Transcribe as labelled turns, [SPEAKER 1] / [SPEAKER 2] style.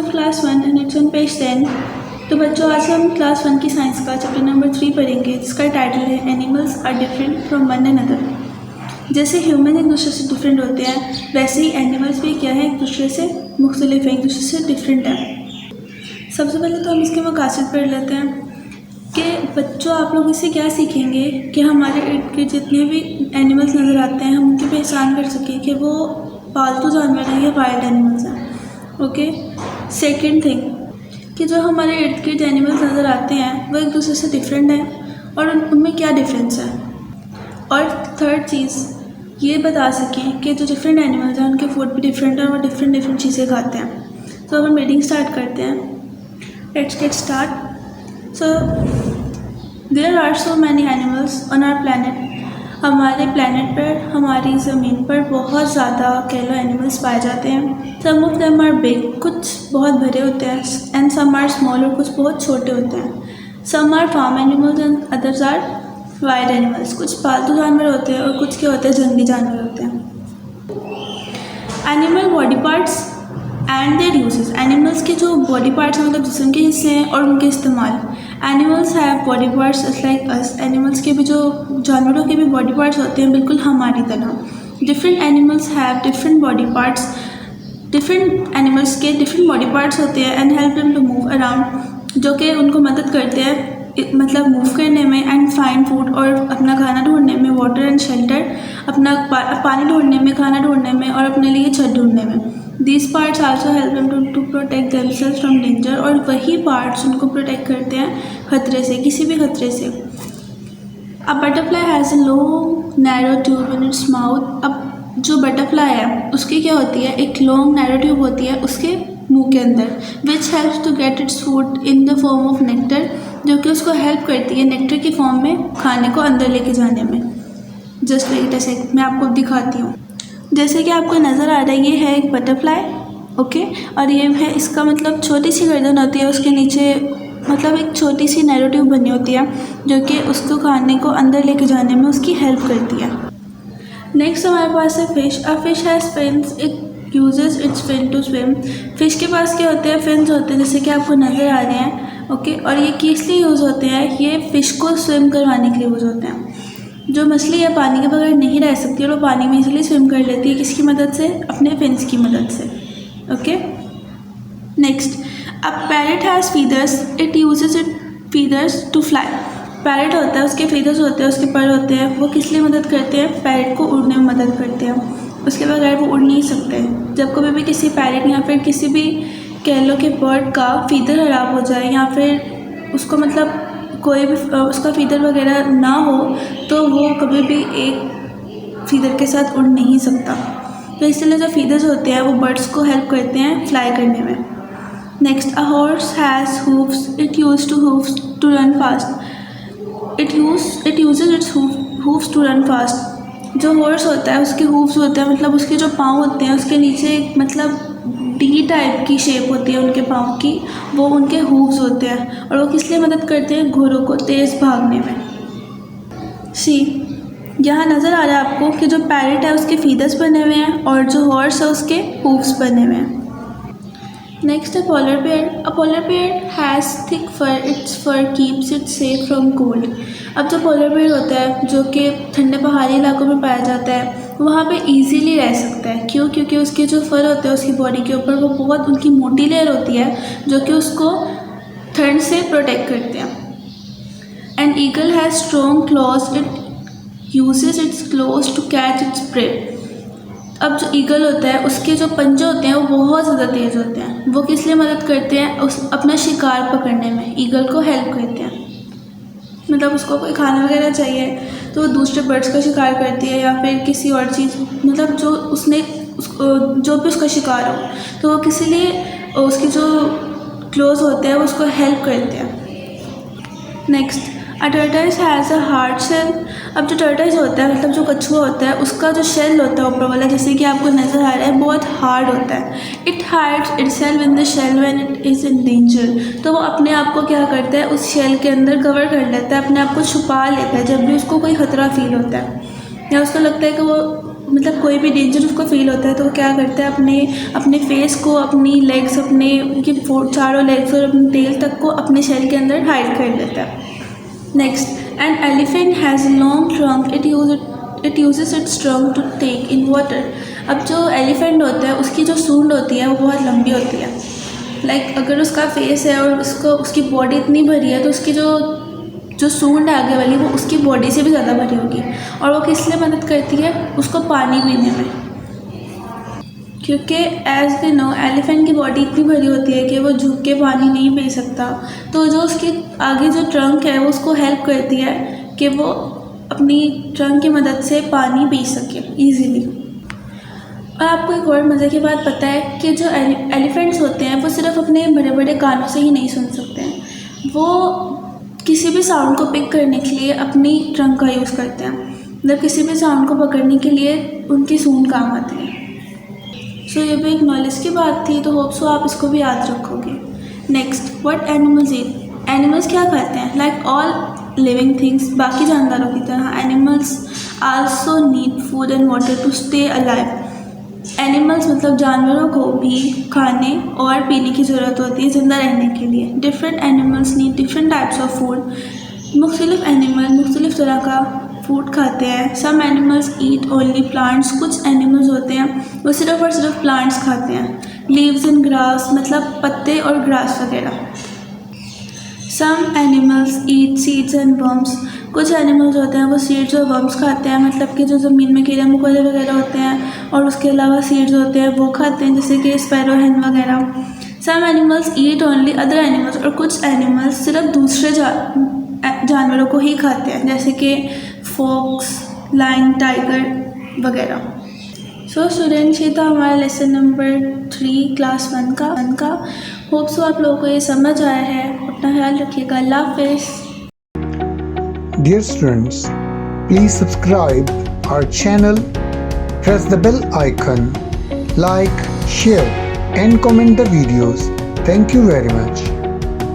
[SPEAKER 1] of class 1 and it's on page 10. तो बच्चों आज हम क्लास 1 की साइंस का चैप्टर नंबर 3 पढ़ेंगे जिसका टाइटल है animals are different from one another. जैसे ह्यूमन एक दूसरे से डिफरेंट होते हैं वैसे ही एनिमल्स भी क्या है एक दूसरे से मुख्तलिफ है, एक दूसरे से डिफरेंट है। सबसे पहले तो हम इसके मकासद पढ़ लेते हैं कि बच्चों आप लोग इससे क्या सीखेंगे कि हमारे इर्द गिर्द जितने भी एनिमल्स नज़र आते हैं हम उनकी पहचान कर सकें कि वो पालतू जानवर हैं या वाइल्ड एनिमल्स हैं। ओके, सेकंड थिंग कि जो हमारे इर्द गिर्द एनिमल्स नज़र आते हैं वो एक दूसरे से डिफरेंट हैं और उनमें क्या डिफरेंस है। और थर्ड चीज़ ये बता सकें कि जो डिफरेंट एनिमल्स हैं उनके फूड भी डिफरेंट है और वो डिफरेंट चीज़ें खाते हैं। तो अब हम रीडिंग स्टार्ट करते हैं। Let's get start. So there are so many animals on our planet. हमारे प्लैनेट पर, हमारी ज़मीन पर बहुत ज़्यादा कह लो एनिमल्स पाए जाते हैं। सम ऑफ देम आर बिग, कुछ बहुत बड़े होते हैं, एंड सम आर स्मॉल और कुछ बहुत छोटे होते हैं। Some are farm animals and others are wild animals. कुछ पालतू जानवर होते हैं और कुछ क्या होते हैं, जंगली जानवर होते हैं। Animal body parts and there uses. Animals के जो बॉडी पार्ट्स हैं मतलब जिस्म के हिस्से हैं और उनके इस्तेमाल। Animals have body parts just like us. Animals के भी जो जानवरों के भी बॉडी पार्ट्स होते हैं बिल्कुल हमारी तरह। Different animals have different body parts. Different animals के डिफरेंट बॉडी पार्ट्स होते हैं and help them to move around, जो कि उनको मदद करते हैं मतलब मूव करने में एंड फाइंड फूड और अपना खाना ढूंढने में, वाटर एंड शेल्टर, अपना पानी ढूंढने में, खाना ढूंढने में और अपने लिए छत ढूंढने में। These parts also help them to protect themselves from danger. और वही पार्ट्स उनको प्रोटेक्ट करते हैं खतरे से, किसी भी खतरे से। A butterfly has a long narrow tube in its mouth. अब जो बटरफ्लाई है उसकी क्या होती है, एक लॉन्ग नैरो ट्यूब होती है उसके मुंह के अंदर, which helps to get its food in the form of nectar, जो कि उसको हेल्प करती है नेक्टर की फॉर्म में खाने को अंदर लेके जाने में। जस्ट लाइक ऐसे मैं आपको दिखाती हूँ। जैसे कि आपको नज़र आ रहा है ये है एक बटरफ्लाई, ओके, और ये है इसका मतलब छोटी सी गर्दन होती है, उसके नीचे मतलब एक छोटी सी नैरो ट्यूब बनी होती है जो कि उसको खाने को अंदर लेके जाने में उसकी हेल्प करती है। नेक्स्ट हमारे पास है fish. A fish has fins, it uses its fin to swim. Fish के पास क्या होते हैं, फिन्स होते हैं जैसे कि आपको नज़र आ रहे हैं, ओके, और ये किस लिए यूज़ होते हैं, ये फ़िश को स्विम करवाने के लिए यूज़ होते हैं। जो मछली है पानी के बगैर नहीं रह सकती और वो पानी में इसलिए स्विम कर लेती है, किसकी मदद से, अपने फिन्स की मदद से। Okay, next, a parrot has feathers, it uses it feathers to fly. Parrot होता है, उसके फीदर्स होते हैं, उसके पर होते हैं, वो किस लिए मदद करते हैं, पैरट को उड़ने में मदद करते हैं। उसके बगैर वो उड़ नहीं सकते। जब कभी भी किसी पैरट या फिर किसी भी कह लो कि बर्ड का फीदर खराब हो जाए या फिर उसको मतलब कोई भी उसका फीदर वगैरह ना हो तो वो कभी भी एक फीदर के साथ उड़ नहीं सकता। तो इसलिए जो फीदर्स होते हैं वो बर्ड्स को हेल्प करते हैं फ्लाई करने में। Next, a horse has hooves, it use to hooves to run fast. It uses its hooves to run fast. जो हॉर्स होता है उसके हूव्स होते हैं मतलब उसके जो पाँव होते हैं उसके नीचे मतलब डी टाइप की शेप होती है उनके पाँव की, वो उनके हूव्स होते हैं और वो किस लिए मदद करते हैं, घोड़ों को तेज़ भागने में। सी, यहाँ नज़र आ रहा है आपको कि जो पैरट है उसके फीदर्स बने हुए हैं और जो हॉर्स है उसके हूव्स बने हुए हैं। नेक्स्ट है polar bear. A polar bear has thick fur, its fur keeps it safe from cold. अब जो पोलर बेयर होता है जो कि ठंडे पहाड़ी इलाकों में पाया जाता है वहाँ पे इजीली रह सकता है। क्यों? क्योंकि उसके जो फर होते हैं उसकी बॉडी के ऊपर वो बहुत उनकी मोटी लेयर होती है जो कि उसको ठंड से प्रोटेक्ट करते हैं। An eagle has strong claws, it uses its claws to catch its prey. अब जो ईगल होता है उसके जो पंजे होते हैं वो बहुत ज़्यादा तेज़ होते हैं। वो किस लिए मदद करते हैं, अपना शिकार पकड़ने में ईगल को हेल्प करते हैं। मतलब उसको कोई खाना वगैरह चाहिए तो वो दूसरे बर्ड्स का शिकार करती है या फिर किसी और चीज़ मतलब जो उसने जो भी उसका शिकार हो तो वो किसी लिए उसके जो क्लोज होते हैं वो उसको हेल्प करते हैं। Next, a turtles has a hard shell. अब जो टर्टल्स होता है मतलब जो कछुआ होता है उसका जो शेल होता है ऊपर वाला जैसे कि आपको नज़र आ रहा है बहुत हार्ड होता है। It hides itself in the shell when it is in danger. तो वो अपने आप को क्या करता है उस शेल के अंदर कवर कर लेता है, अपने आप को छुपा लेता है जब भी उसको कोई ख़तरा फील होता है या उसको लगता है कि वो मतलब कोई भी डेंजर उसको फील होता है तो वो क्या करता है, अपने अपने फेस को, अपनी लेग्स, अपने उनकी चारों लेग्स और अपने टेल तक को अपने शेल के अंदर हाइड कर लेता है। Next, an elephant has long trunk, it uses its trunk to take in water. अब जो एलिफेंट होता है उसकी जो सूंड होती है वो बहुत लंबी होती है। अगर उसका फेस है और उसकी बॉडी इतनी भरी है तो उसकी जो सूंड है आगे वाली वो उसकी बॉडी से भी ज़्यादा भरी होगी। और वो किस लिए मदद करती है, उसको पानी पीने में, क्योंकि एज वी नो एलिफेंट की बॉडी इतनी भरी होती है कि वो झुक के पानी नहीं पी सकता। तो जो उसकी आगे जो ट्रंक है वो उसको हेल्प करती है कि वो अपनी ट्रंक की मदद से पानी पी सके ईजीली। और आपको एक और मज़े की बात पता है कि जो एलिफेंट्स होते हैं वो सिर्फ अपने बड़े बड़े कानों से ही नहीं सुन सकते हैं, वो किसी भी साउंड को पिक करने के लिए अपनी ट्रंक का यूज़ करते हैं। मतलब किसी भी साउंड को पकड़ने के लिए उनकी सूंड काम आती है। सो ये भी एक नॉलेज की बात थी, तो होप सो आप इसको भी याद रखोगे। Next, what animals eat. Animals क्या खाते हैं? लाइक ऑल लिविंग थिंग्स, बाकी जानवरों की तरह animals also need food and water to stay alive. Animals मतलब जानवरों को भी खाने और पीने की ज़रूरत होती है ज़िंदा रहने के लिए। Different animals need different types of food. मुख्तलिफ एनिमल मुख्तलिफ तरह का फूड खाते हैं। Some animals eat only plants, कुछ एनिमल्स होते हैं वो सिर्फ और सिर्फ प्लांट्स खाते हैं। लीव्स एंड ग्रास मतलब पत्ते और ग्रास वगैरह। Some animals eat seeds and worms, कुछ एनिमल्स होते हैं वो सीड्स और वर्म्स खाते हैं, मतलब कि जो ज़मीन में कीड़े मकोड़े वगैरह होते हैं, और उसके अलावा सीड्स होते हैं वो खाते हैं, जैसे कि स्पैरो हेन वगैरह। Some animals eat only other animals, और कुछ एनिमल्स सिर्फ दूसरे जानवरों को ही खाते हैं, जैसे कि फॉक्स, लायन, टाइगर वगैरह। सो स्टूडेंट्स, ये था हमारा लेसन नंबर 3 क्लास 1 का। होप सो आप लोगों को ये समझ आया है। अपना ख्याल रखिएगा। अल्लाह हाफिज़।
[SPEAKER 2] Dear students, please subscribe our channel, press the bell icon, like, share and comment the videos. Thank you very much.